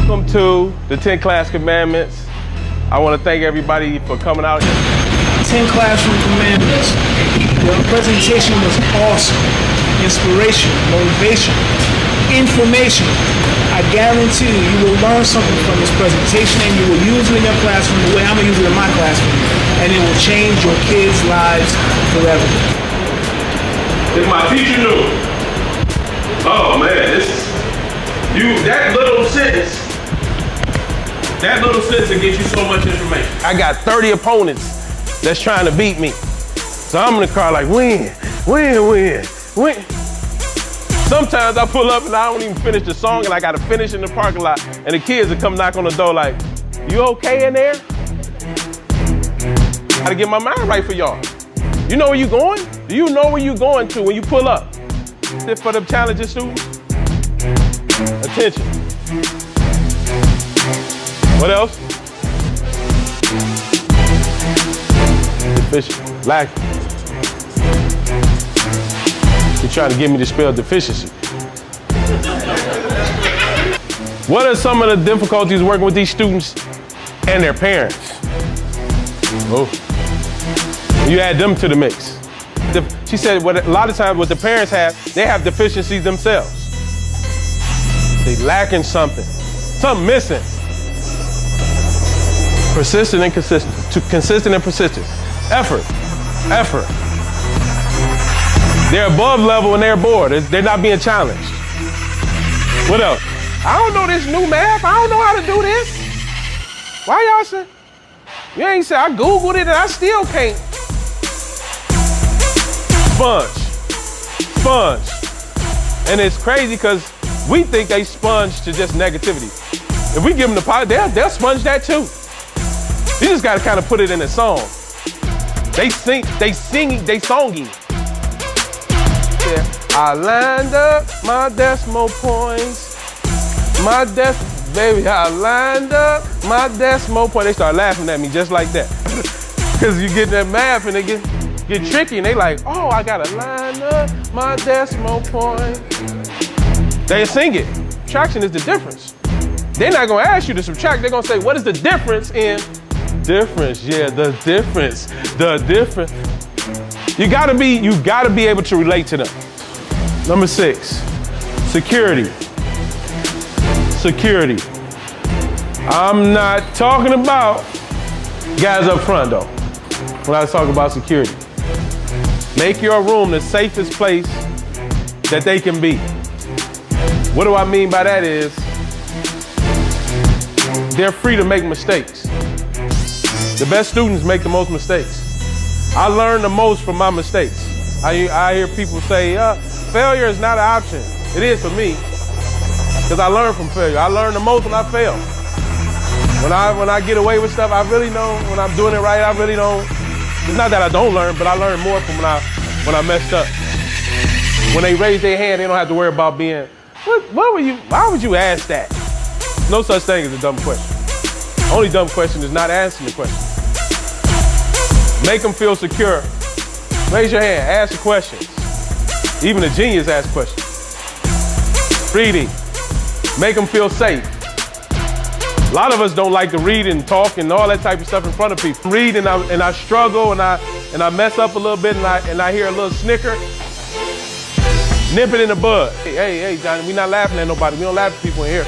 Welcome to the 10 Class Commandments. I want to thank everybody for coming out. 10 Classroom Commandments. The presentation was awesome. Inspiration, motivation, information. I guarantee you will learn something from this presentation and you will use it in your classroom the way I'm going to use it in my classroom. And it will change your kids' lives forever. If my teacher knew, oh man, that little sentence will get you so much information. I got 30 opponents that's trying to beat me. So I'm in the car like, win. Sometimes I pull up and I don't even finish the song and I gotta finish in the parking lot and the kids will come knock on the door like, you okay in there? Gotta get my mind right for y'all. You know where you going? Do you know where you going to when you pull up? For the challenging students? Attention. What else? Deficient. Lacking. You're trying to get me to spell deficiency. What are some of the difficulties working with these students and their parents? Oh. You add them to the mix. She said a lot of times what the parents have, they have deficiencies themselves. They lacking something missing. Persistent and consistent. Consistent and persistent. Effort. They're above level and they're bored. They're not being challenged. What else? I don't know this new math. I don't know how to do this. Why y'all say? You ain't say I Googled it and I still can't. Sponge. And it's crazy because we think they sponge to just negativity. If we give them the power, they'll sponge that too. You just gotta kind of put it in a song. They songy. Yeah. I lined up my decimal points. Baby, I lined up my decimal point. They start laughing at me just like that. Because you get that math and they get tricky and they like, oh, I gotta line up my decimal point. They sing it. Subtraction is the difference. They're not gonna ask you to subtract. They're gonna say, what is the difference in difference? Yeah, the difference. You gotta be able to relate to them. Number 6, security. I'm not talking about guys up front though, when I talk about security. Make your room the safest place that they can be. What do I mean by that is, they're free to make mistakes. The best students make the most mistakes. I learn the most from my mistakes. I hear people say, failure is not an option. It is for me, because I learn from failure. I learn the most when I fail. When I get away with stuff, I really know when I'm doing it right, I really don't. It's not that I don't learn, but I learn more from when I messed up. When they raise their hand, they don't have to worry about being, why would you ask that? No such thing as a dumb question. Only dumb question is not answering the question. Make them feel secure. Raise your hand, ask the questions. Even a genius asks questions. Reading, make them feel safe. A lot of us don't like to read and talk and all that type of stuff in front of people. Read and I struggle and I mess up a little bit and I hear a little snicker. Nip it in the bud. Hey, Johnny, we're not laughing at nobody. We don't laugh at people in here.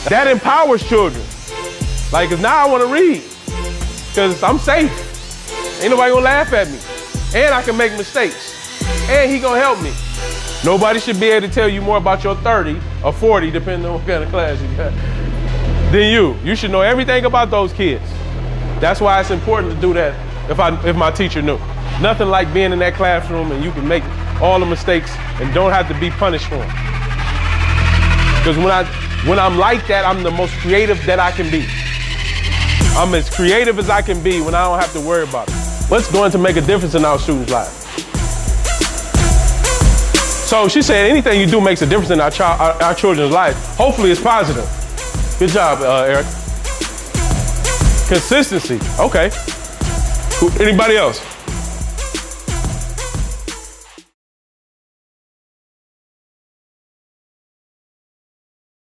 That empowers children. Like, 'cause now I want to read, because I'm safe. Ain't nobody gonna laugh at me. And I can make mistakes. And he gonna help me. Nobody should be able to tell you more about your 30 or 40, depending on what kind of class you got, than you. You should know everything about those kids. That's why it's important to do that if my teacher knew. Nothing like being in that classroom and you can make all the mistakes and don't have to be punished for them. Because when I'm like that, I'm the most creative that I can be. I'm as creative as I can be when I don't have to worry about it. What's going to make a difference in our students' lives? So she said anything you do makes a difference in our children's life. Hopefully it's positive. Good job, Eric. Consistency, okay. Anybody else?